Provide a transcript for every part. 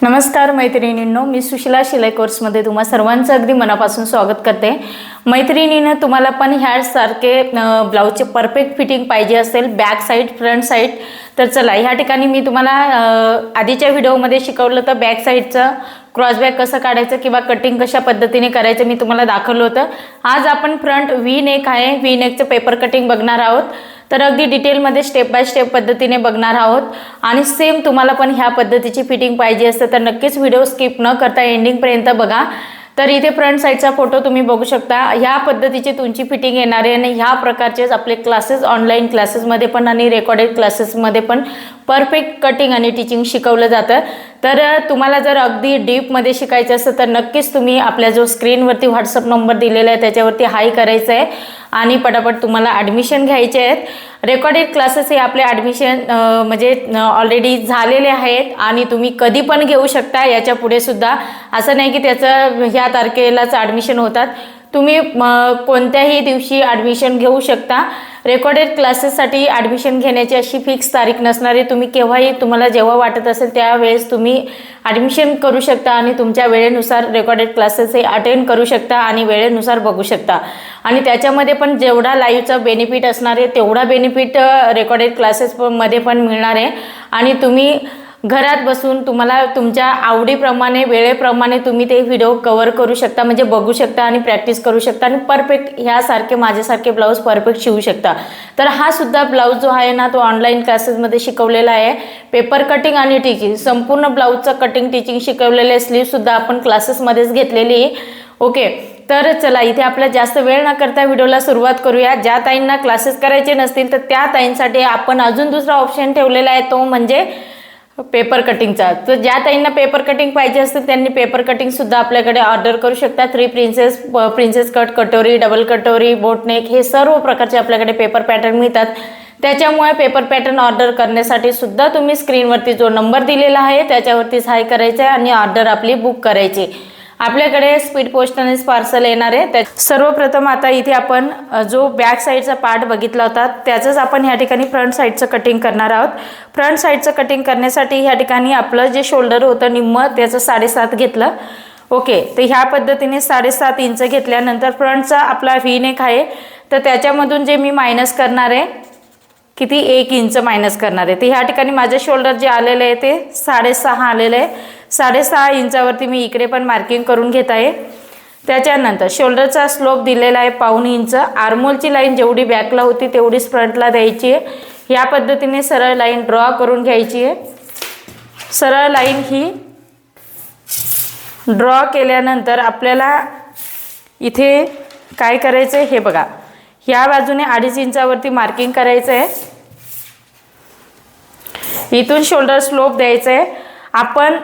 नमस्कार मैत्रिणींनो, मी सुशीला शिलाई कोर्समध्ये तुम्हा सर्वांचं अगदी मनापासून स्वागत करते। मैत्रिणींनो, तुम्हाला पण ह्यासारखे ब्लाऊजचे परफेक्ट फिटिंग पाहिजे असेल, बॅक साईड फ्रंट साईड, तर चला ह्या ठिकाणी मी तुम्हाला आधीच्या व्हिडिओमध्ये शिकवलं होतं बॅक साईडचं क्रॉस बॅक कसं काढायचं किंवा कटिंग कशा पद्धतीने करायचं मी तुम्हाला दाखवलं होतं। आज आपण फ्रंट व्ही नेक आहे, व्ही नेकचं पेपर कटिंग बघणार आहोत। तर अगदी डिटेलमध्ये स्टेप बाय स्टेप पद्धतीने बघणार आहोत आणि सेम तुम्हाला पण ह्या पद्धतीची फिटिंग पाहिजे असेल तर नक्कीच व्हिडिओ स्किप न करता एंडिंग पर्यंत बघा। तर इथे फ्रंट साइडचा फोटो तुम्ही बघू शकता। ह्या पद्धतीची तुमची फिटिंग येणार आहे आणि ह्या प्रकारचेच आपले क्लासेस ऑनलाइन क्लासेसमध्ये पण आणि रेकॉर्डेड क्लासेसमध्ये पण परफेक्ट कटिंग आणि टीचिंग शिकवलं जातं। तर तुम्हाला जर अगदी डीपमध्ये शिकायचं असेल तर नक्कीच तुम्ही आपल्या जो स्क्रीनवरती व्हॉट्सअप नंबर दिलेला आहे त्याच्यावरती हाय करायचं आहे आणि पटापट तुम्हाला ॲडमिशन घ्यायचे आहेत। रेकॉर्डेड क्लासेस हे आपले ॲडमिशन म्हणजे ऑलरेडी झालेले आहेत आणि तुम्ही कधी पण घेऊ शकता। याच्या पुढे सुद्धा असं नाही की त्याचं ह्या तारखेलाच ॲडमिशन होतात, तुम्ही कोणत्याही दिवशी ॲडमिशन घेऊ शकता। रेकॉर्डेड क्लासेससाठी ॲडमिशन घेण्याची अशी फिक्स तारीख नसणार आहे, तुम्ही केव्हाही तुम्हाला जेव्हा वाटत असेल त्यावेळेस तुम्ही ॲडमिशन करू शकता आणि तुमच्या वेळेनुसार रेकॉर्डेड क्लासेस हे अटेंड करू शकता आणि वेळेनुसार बघू शकता। आणि त्याच्यामध्ये पण जेवढा लाईव्हचा बेनिफिट असणार आहे तेवढा बेनिफिट रेकॉर्डेड क्लासेसमध्ये पण मिळणार आहे आणि तुम्ही घरात बसून तुम्हाला तुमच्या आवडीप्रमाणे वेळेप्रमाणे तुम्ही ते व्हिडिओ कव्हर करू शकता, म्हणजे बघू शकता आणि प्रॅक्टिस करू शकता आणि परफेक्ट ह्यासारखे माझ्यासारखे ब्लाऊज परफेक्ट शिवू शकता। तर हा सुद्धा ब्लाऊज जो आहे ना तो ऑनलाईन क्लासेसमध्ये शिकवलेला आहे, पेपर कटिंग आणि टीचिंग संपूर्ण ब्लाऊजचं कटिंग टीचिंग शिकवलेलं आहे। स्लीवसुद्धा आपण क्लासेसमध्येच घेतलेली आहे। ओके, तर चला इथे आपला जास्त वेळ न करता व्हिडिओला सुरुवात करूया। ज्या ताईंना क्लासेस करायचे नसतील तर त्या ताईंसाठी आपण अजून दुसरा ऑप्शन ठेवलेला आहे, तो म्हणजे पेपर कटिंगचा। तर ज्या ताईंना पेपर कटिंग पाहिजे असते त्यांनी पेपर कटिंग सुद्धा आपल्याकडे ऑर्डर करू शकता। 3 प्रिन्सेस कट, कटोरी, डबल कटोरी, बोटनेक हे सर्व प्रकारचे आपल्याकडे पेपर पॅटर्न मिळतात। त्याच्यामुळे पेपर पॅटर्न ऑर्डर करण्यासाठी सुद्धा तुम्ही स्क्रीनवरती जो नंबर दिलेला आहे त्याच्यावरतीच हाय करायचं आहे आणि ऑर्डर आपली बुक करायची। आपल्याकडे स्पीड पोस्टने पार्सल येणार आहे। सर्वप्रथम आता इथे आपण जो बॅक साईडचा पार्ट बघितला होता त्याचंच आपण ह्या ठिकाणी फ्रंट साईडचं कटिंग करणार आहोत। फ्रंट साईडचं कटिंग करण्यासाठी ह्या ठिकाणी आपलं जे शोल्डर होतं निम्म त्याचं 7.5 घेतलं। ओके, तर ह्या पद्धतीने 7.5 इंच घेतल्यानंतर फ्रंटचा आपला व्ही नेक आहे तर त्याच्यामधून जे मी मायनस करणार आहे किती 1 इंच मायनस करणार आहे। तर ह्या ठिकाणी माझे शोल्डर जे आलेलं आहे ते 6.5 आलेलं आहे। 6.5 इंचावरती मी इकडे पण मार्किंग करून घेत आहे। त्याच्यानंतर शोल्डरचा स्लोप दिलेला आहे 1.5 इंच। आर्मोलची लाईन जेवढी बॅकला होती तेवढीच फ्रंटला द्यायची आहे। या पद्धतीने सरळ लाईन ड्रॉ करून घ्यायची आहे। सरळ लाईन ही ड्रॉ केल्यानंतर आपल्याला इथे काय करायचं आहे हे बघा, ह्या बाजूने 2.5 इंचावरती मार्किंग करायचं आहे। इथून शोल्डर स्लोप द्यायचं आहे। आपण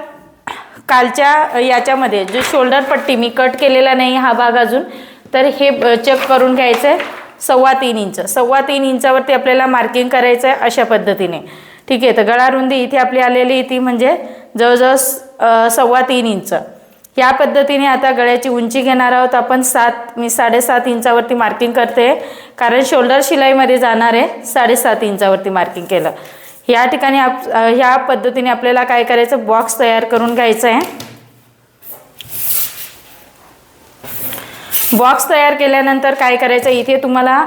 कालच्या याच्यामध्ये जो शोल्डर पट्टी मी कट केलेला नाही हा भाग अजून, तर हे चेक करून घ्यायचं आहे 3.25 इंच। 3.25 इंचावरती आपल्याला मार्किंग करायचं आहे अशा पद्धतीने। ठीक आहे, तर गळा रुंदी इथे आपली आलेली ती म्हणजे जवळजवळ 3.25 इंच। या पद्धतीने आता गळ्याची उंची घेणार आहोत आपण। मी 7.5 इंचावरती मार्किंग करते कारण शोल्डर शिलाईमध्ये जाणार आहे। 7.5 इंचावरती मार्किंग केलं। या ठिकाणी ह्या पद्धतीने आपल्याला काय करायचं, बॉक्स तयार करून घ्यायचं आहे। बॉक्स तयार केल्यानंतर काय करायचं, इथे तुम्हाला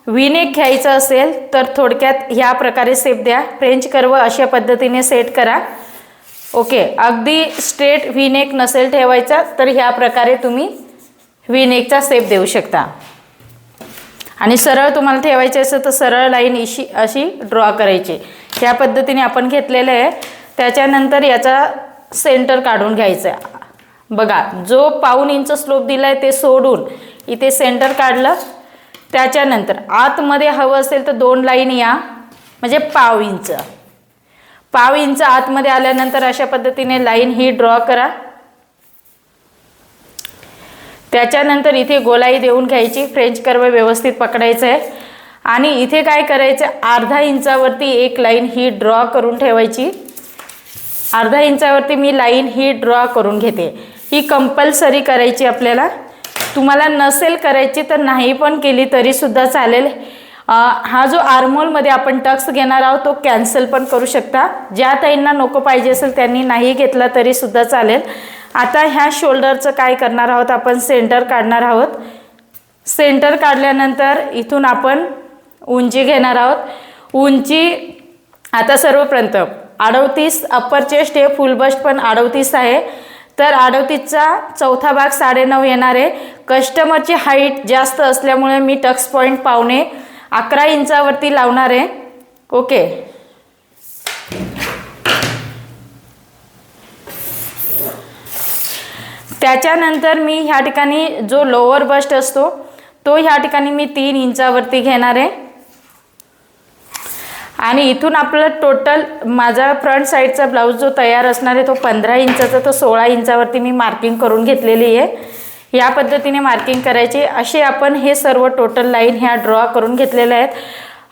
व्ही नेक घ्यायचं असेल तर थोडक्यात ह्या प्रकारे सेप द्या, फ्रेंच कर्व अशा पद्धतीने सेट करा। ओके, अगदी स्ट्रेट व्ही नेक नसेल ठेवायचा तर ह्या प्रकारे तुम्ही व्ही नेकचा सेप देऊ शकता आणि सरळ तुम्हाला ठेवायचे असेल तर सरळ लाईन अशी ड्रॉ करायची। ह्या पद्धतीने आपण घेतलेलं आहे। त्याच्यानंतर याचा सेंटर काढून घ्यायचा आहे। बघा, जो 1.5 इंच स्लोप दिला आहे ते सोडून इथे सेंटर काढलं। त्याच्यानंतर आतमध्ये हवं असेल तर 2 लाईन या, म्हणजे 1.5 इंच। 1.5 इंच आतमध्ये आल्यानंतर अशा पद्धतीने लाईन ही ड्रॉ करा। त्याच्यानंतर इथे गोलाई देऊन घ्यायची, फ्रेंच कर्व व्यवस्थित पकडायचं आहे आणि इथे काय करायचं, 1/2 इंचावरती एक लाईन ही ड्रॉ करून ठेवायची। 1/2 इंचावरती मी लाईन ही ड्रॉ करून घेते। ही कंपल्सरी करायची आपल्याला। तुम्हाला नसेल करायची तर नाही पण केली तरी सुद्धा चालेल। हा जो आर्महोलमध्ये आपण टक्स घेणार आहोत तो कॅन्सल पण करू शकता. ज्या ताईंना नको पाहिजे असेल त्यांनी नाही घेतला तरी सुद्धा चालेल. आता ह्या शोल्डरचं काय करणार आहोत, आपण सेंटर काढणार आहोत. सेंटर काढल्यानंतर इथून आपण उंची घेणार आहोत. उंची आता सर्वप्रथम 38 अप्पर चेस्ट हे फुल बस्ट पण 38 आहे, तर 38चा चौथा भाग 9.5 येणार आहे. कस्टमरची हाईट जास्त असल्यामुळे मी टक्स पॉईंट 11.5 इंचावरती लावणार आहे. ओके, त्याच्यानंतर मी ह्या ठिकाणी जो लोअर बस्ट असतो तो ह्या ठिकाणी मी 3 इंचावरती घेणार आहे. आणि इथून आपलं टोटल माझा फ्रंट साईडचा ब्लाऊज जो तयार असणार आहे तो 15 इंचाचा, तो 16 इंचावरती मी मार्किंग करून घेतलेली आहे. या पद्धतीने मार्किंग करायची. असे आपण हे सर्व टोटल लाईन ह्या ड्रॉ करून घेतलेल्या आहेत.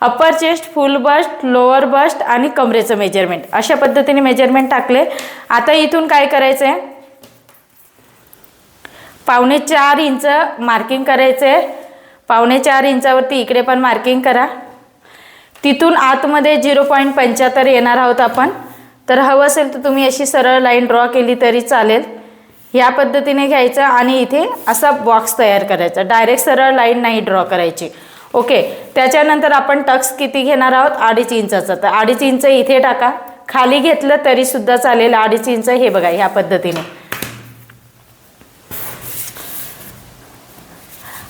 Upper chest, full bust, lower bust आणि कमरेचं मेजरमेंट अशा पद्धतीने मेजरमेंट टाकले. आता इथून काय करायचं आहे, 4.25 इंच मार्किंग करायचं आहे. 4.25 इंचावरती इकडे पण मार्किंग करा. तिथून आतमध्ये 0.75 येणार आहोत आपण. तर हवं असेल तर तुम्ही अशी सरळ लाईन ड्रॉ केली तरी चालेल. ह्या पद्धतीने घ्यायचं आणि इथे असा बॉक्स तयार करायचा. डायरेक्ट सरळ लाईन नाही ड्रॉ करायची. ओके, त्याच्यानंतर आपण टक्स किती घेणार आहोत, 2.5 इंचाचा. तर 2.5 इंच इथे टाका. खाली घेतलं तरी सुद्धा चालेल. 2.5 इंच हे बघा ह्या पद्धतीने.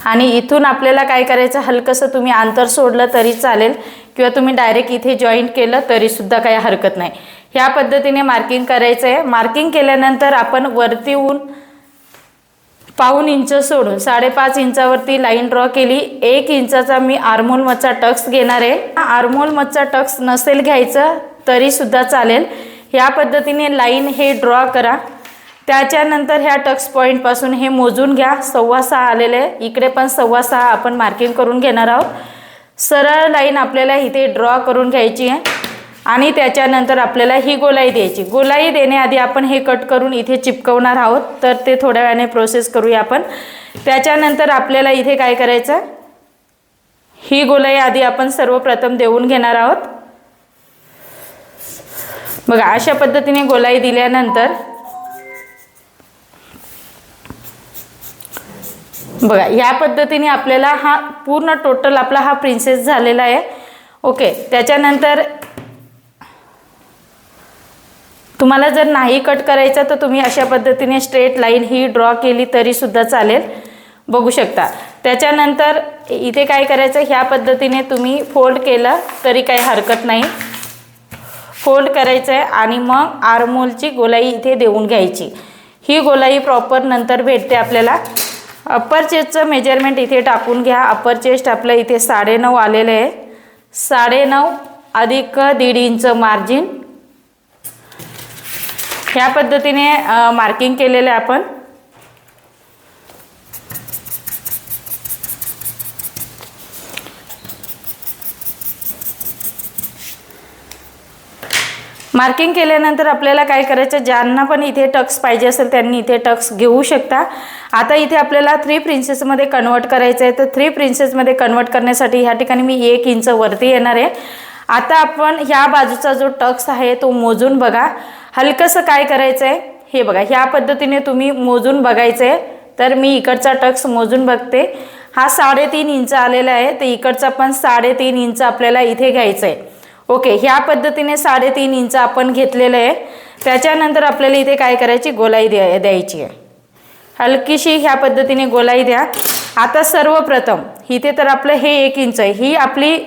आणि इथून आपल्याला काय करायचं, हलकंसं तुम्ही अंतर सोडलं तरी चालेल किंवा तुम्ही डायरेक्ट इथे जॉईंट केलं तरी सुद्धा काही हरकत नाही. ह्या पद्धतीने मार्किंग करायचं आहे. मार्किंग केल्यानंतर आपण वरती येऊन 1.5 इंच सोडून 5.5 इंचावरती लाईन ड्रॉ केली. 1 इंचाचा मी आर्महोल मधचा टक्स घेणार आहे. आर्महोल मधचा टक्स नसेल घ्यायचं तरी सुद्धा चालेल. ह्या पद्धतीने लाईन हे ड्रॉ करा. त्याच्यानंतर ह्या टक्स पॉईंटपासून हे मोजून घ्या. 6.25 आलेले आहे. इकडे पण 6.25 आपण मार्किंग करून घेणार आहोत. सरळ लाईन आपल्याला इथे ड्रॉ करून घ्यायची आहे. आणि त्याच्यानंतर आपल्याला ही गोलाई द्यायची. गोलाई देण्याआधी आपण हे कट करून इथे चिपकवणार आहोत. तर ते थोड्या वेळाने प्रोसेस करूया आपण. त्याच्यानंतर आपल्याला इथे काय करायचं, ही गोलाई आधी आपण सर्वप्रथम देऊन घेणार आहोत. बघा अशा पद्धतीने गोलाई दिल्यानंतर बघा ह्या पद्धतीने आपल्याला हा पूर्ण टोटल आपला हा प्रिन्सेस झालेला आहे. ओके, त्याच्यानंतर तुम्हाला जर नाही कट करायचा तर तुम्ही अशा पद्धतीने स्ट्रेट लाईन ही ड्रॉ केली तरी सुद्धा चालेल. बघू शकता. त्याच्यानंतर इथे काय करायचं, ह्या पद्धतीने तुम्ही फोल्ड केलं तरी काही हरकत नाही. फोल्ड करायचं आहे आणि मग आर्महोलची गोलाई इथे देऊन घ्यायची. ही गोलाई प्रॉपर नंतर भेटते आपल्याला. अप्पर चेस्टचं मेजरमेंट इथे टाकून घ्या. अप्पर चेस्ट आपलं इथे 9.5 आलेलं आहे. 9.5 अधिक 1.5 इंच मार्जिन ह्या पद्धतीने मार्किंग केलेलं आहे आपण. मार्किंग केल्यानंतर आपल्याला काय करायचं, ज्यांना पण इथे टक्स पाहिजे असेल त्यांनी इथे टक्स घेऊ शकता. आता इथे आपल्याला 3 प्रिन्सेसमध्ये कन्वर्ट करायचं आहे. तर 3 प्रिन्सेसमध्ये कन्वर्ट करण्यासाठी ह्या ठिकाणी मी 1 इंच वरती येणार आहे. आता आपण ह्या बाजूचा जो टक्स आहे तो मोजून बघा. हलकंसं काय करायचं आहे हे बघा, ह्या पद्धतीने तुम्ही मोजून बघायचं आहे. तर मी इकडचा टक्स मोजून बघते. हा 3.5 इंच आलेला आहे. तर इकडचा पण 3.5 इंच आपल्याला इथे घ्यायचं आहे. ओके, ह्या पद्धतीने 3.5 इंच आपण घेतलेलं आहे. त्याच्यानंतर आपल्याला इथे काय करायची, गोलाई द्यायची आहे. हलकीशी ह्या पद्धतीने गोलाई द्या. आता सर्वप्रथम इथे तर आपलं हे 1 इंच आहे. ही आपली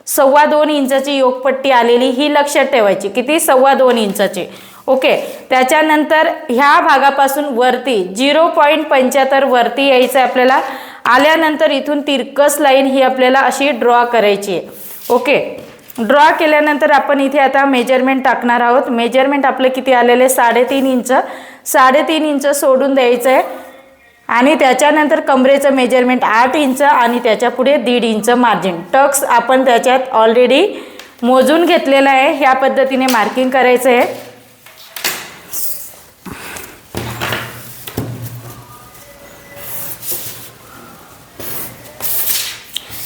2.25 इंचाची योगपट्टी आलेली, ही लक्षात ठेवायची. किती, 2.25 इंचाची. ओके, त्याच्यानंतर ह्या भागापासून वरती 0.75 वरती यायचं आहे आपल्याला. आल्यानंतर इथून तिरकस लाईन ही आपल्याला अशी ड्रॉ करायची आहे. ओके, ड्रॉ केल्यानंतर आपण इथे आता मेजरमेंट टाकणार आहोत. मेजरमेंट आपलं किती आलेलं आहे, 3.5 इंच. 3.5 इंच सोडून द्यायचं आहे. आणि त्याच्यानंतर कमरेचं मेजरमेंट 8 इंच आणि त्याच्या पुढे 1.5 इंच मार्जिन. टक्स आपण त्याच्यात ऑलरेडी मोजून घेतलेला आहे. ह्या पद्धतीने मार्किंग करायचं आहे.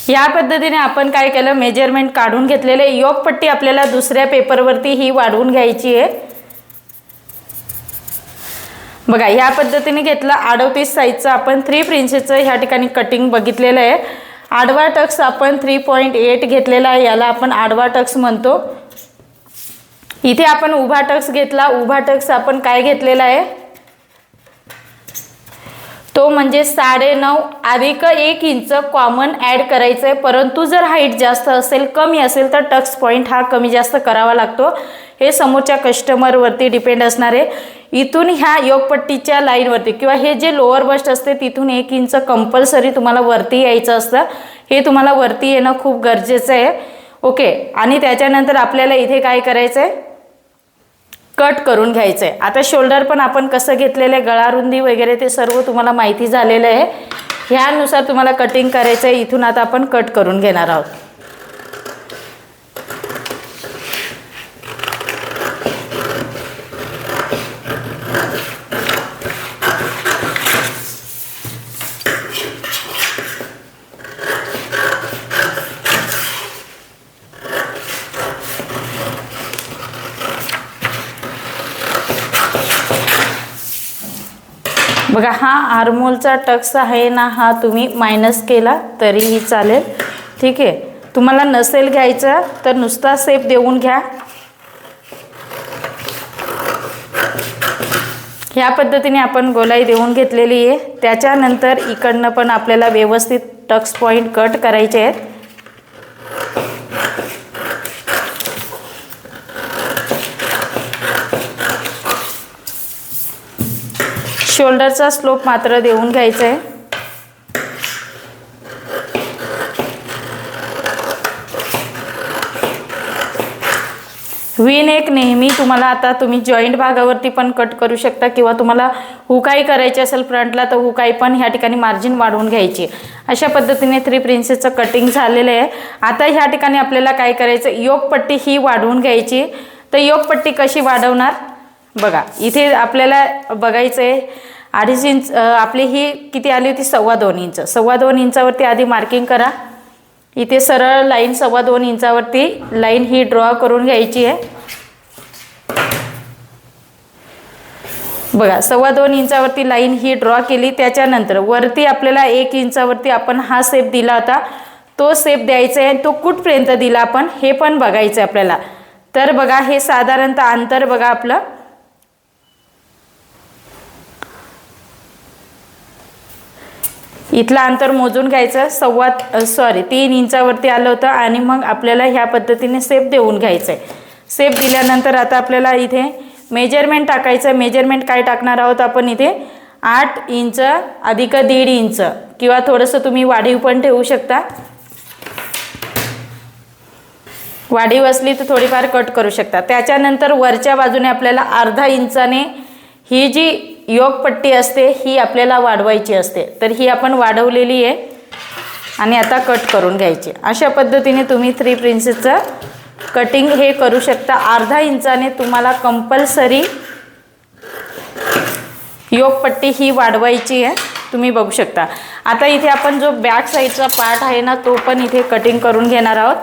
या पद्धतीने आपण काय केलं, मेजरमेंट काढून घेतलेले. योगपट्टी आपल्याला दुसऱ्या पेपरवरती ही वाढवून घ्यायची आहे. बघा ह्या पद्धतीने घेतलं. 38 साईजचं आपण 3 प्रिन्सेसचं ह्या ठिकाणी कटिंग बघितलेलं आहे. आडवा टक्स आपण 3.8 घेतलेला आहे, याला आपण आडवा टक्स म्हणतो. इथे आपण उभा टक्स घेतला. उभा टक्स आपण काय घेतलेला आहे, तो म्हणजे 9.5 अधिक 1 इंच कॉमन ॲड करायचं आहे. परंतु जर हाईट जास्त असेल, कमी असेल तर टक्स पॉईंट हा कमी जास्त करावा लागतो. हे समोरच्या कस्टमरवरती डिपेंड असणार आहे. इथून ह्या योगपट्टीच्या लाईनवरती किंवा हे जे लोअर बस्ट असते तिथून 1 इंच कंपल्सरी तुम्हाला वरती यायचं असतं. हे तुम्हाला वरती येणं खूप गरजेचं आहे. ओके. आणि त्याच्यानंतर आपल्याला इथे काय करायचं आहे, कट करून घ्यायचं आहे. आता शोल्डर पण आपण कसं घेतलेलं आहे, गळा रुंदी वगैरे ते सर्व तुम्हाला माहिती झालेलं आहे. ह्यानुसार तुम्हाला कटिंग करायचं आहे. इथून आता आपण कट करून घेणार आहोत. बघा हा आर्मोलचा टक्स आहे ना, हा तुम्ही मायनस केला तरीही चालेल. ठीक आहे. तुम्हाला नसेल घ्यायचा तर नुसता शेप देऊन घ्या. ह्या पद्धतीने आपण गोलाई देऊन घेतलेली आहे. त्याच्यानंतर इकडनं पण आपल्याला व्यवस्थित टक्स पॉईंट कट करायचे आहेत. शोल्डरचा स्लोप मात्र देऊन घ्यायचा आहे. व्ही नेक नेहमी तुम्हाला आता तुम्ही जॉईंट भागावरती पण कट करू शकता किंवा तुम्हाला हुकाई करायची असेल फ्रंटला तर हुकाई पण ह्या ठिकाणी मार्जिन वाढवून घ्यायची. अशा पद्धतीने 3 प्रिन्सेसचं कटिंग झालेलं आहे. आता ह्या ठिकाणी आपल्याला काय करायचं, योगपट्टी ही वाढवून घ्यायची. तर योगपट्टी कशी वाढवणार बघा, इथे आपल्याला बघायचं आहे 2.5 इंच आपली ही किती आली होती, 2.25 इंच. 2.25 इंचावरती आधी मार्किंग करा. इथे सरळ लाईन 2.25 इंचावरती लाईन ही ड्रॉ करून घ्यायची आहे. बघा 2.25 इंचावरती लाईन ही ड्रॉ केली. त्याच्यानंतर वरती आपल्याला 1 इंचावरती आपण हा शेप दिला होता, तो शेप द्यायचा आहे. तो कुठपर्यंत दिला आपण हे पण बघायचं आहे आपल्याला. तर बघा हे साधारणतः अंतर बघा आपलं, इथलं अंतर मोजून घ्यायचं. 3 इंचावरती आलं होतं आणि मग आपल्याला ह्या पद्धतीने शेप देऊन घ्यायचं आहे. शेप दिल्यानंतर आता आपल्याला इथे मेजरमेंट टाकायचं. मेजरमेंट काय टाकणार आहोत आपण इथे, 8 इंच अधिक 1.5 इंच किंवा थोडंसं तुम्ही वाढीव पण ठेवू शकता. वाढीव असली तर थोडीफार कट करू शकता. त्याच्यानंतर वरच्या बाजूने आपल्याला अर्धा इंचाने ही जी योगपट्टी असते ही आपल्याला वाढवायची असते. तर ही आपण वाढवलेली आहे आणि आता कट करून घ्यायची. अशा पद्धतीने तुम्ही 3 प्रिन्सेसचं कटिंग हे करू शकता. अर्धा इंचाने तुम्हाला कंपल्सरी योगपट्टी ही वाढवायची आहे. तुम्ही बघू शकता. आता इथे आपण जो बॅक साईडचा पार्ट आहे ना, तो पण इथे कटिंग करून घेणार आहोत.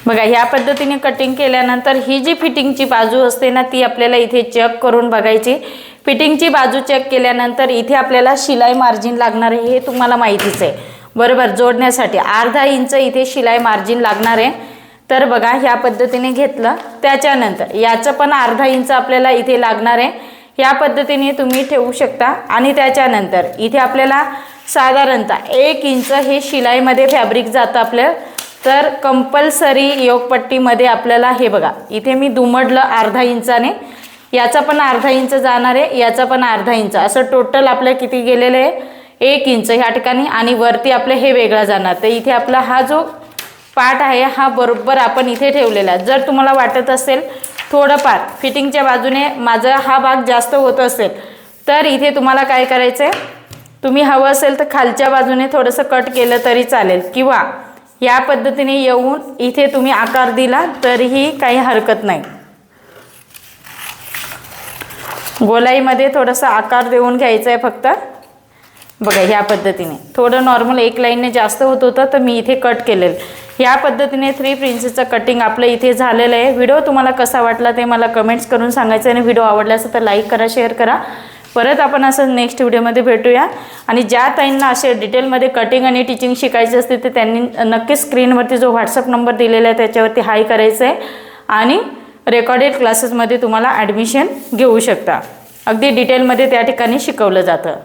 बघा ह्या पद्धतीने कटिंग केल्यानंतर ही जी फिटिंगची बाजू असते ना, ती आपल्याला इथे चेक करून बघायची. फिटिंगची बाजू चेक केल्यानंतर इथे आपल्याला शिलाई मार्जिन लागणार आहे, हे तुम्हाला माहितीच आहे बरोबर. जोडण्यासाठी अर्धा इंच इथे शिलाई मार्जिन लागणार आहे. तर बघा ह्या पद्धतीने घेतलं. त्याच्यानंतर याचं पण अर्धा इंच आपल्याला इथे लागणार आहे. ह्या पद्धतीने तुम्ही ठेवू शकता. आणि त्याच्यानंतर इथे आपल्याला साधारणतः 1 इंच हे शिलाईमध्ये फॅब्रिक जातं आपलं. तर कंपल्सरी योगपट्टीमध्ये आपल्याला हे बघा इथे मी दुमडलं अर्धा इंचाने, याचा पण अर्धा इंच जाणार आहे, याचा पण अर्धा इंच, असं टोटल आपलं किती गेलेलं आहे 1 इंच ह्या ठिकाणी. आणि वरती आपलं हे वेगळं जाणार. तर इथे आपला हा जो पार्ट आहे हा बरोबर आपण इथे ठेवलेला आहे. जर तुम्हाला वाटत असेल थोडंफार फिटिंगच्या बाजूने माझा हा भाग जास्त होत असेल तर इथे तुम्हाला काय करायचं आहे, तुम्ही हवं असेल तर खालच्या बाजूने थोडंसं कट केलं तरी चालेल, किंवा या पद्धतीने येऊन इथे तुम्ही आकार दिला तरीही काही हरकत नाही. गोलाईमध्ये थोडासा आकार देऊन घ्यायचा आहे फक्त. बघा ह्या पद्धतीने थोडं नॉर्मल एक लाईनने जास्त होत होतं तर मी इथे कट केलेलं. ह्या पद्धतीने 3 प्रिन्सेसचं कटिंग आपलं इथे झालेलं आहे. व्हिडिओ तुम्हाला कसा वाटला ते मला कमेंट्स करून सांगायचं, आणि व्हिडिओ आवडला असेल तर लाईक करा, शेअर करा. परत आपण असं नेक्स्ट व्हिडिओमध्ये भेटूया. आणि ज्या ताईंना असे डिटेलमध्ये कटिंग आणि टिचिंग शिकायचे असते ते त्यांनी नक्कीच स्क्रीनवरती जो व्हॉट्सअप नंबर दिलेला आहे त्याच्यावरती हाय करायचं आहे, आणि रेकॉर्डेड क्लासेसमध्ये तुम्हाला ॲडमिशन घेऊ शकता. अगदी डिटेलमध्ये त्या ठिकाणी शिकवलं जातं.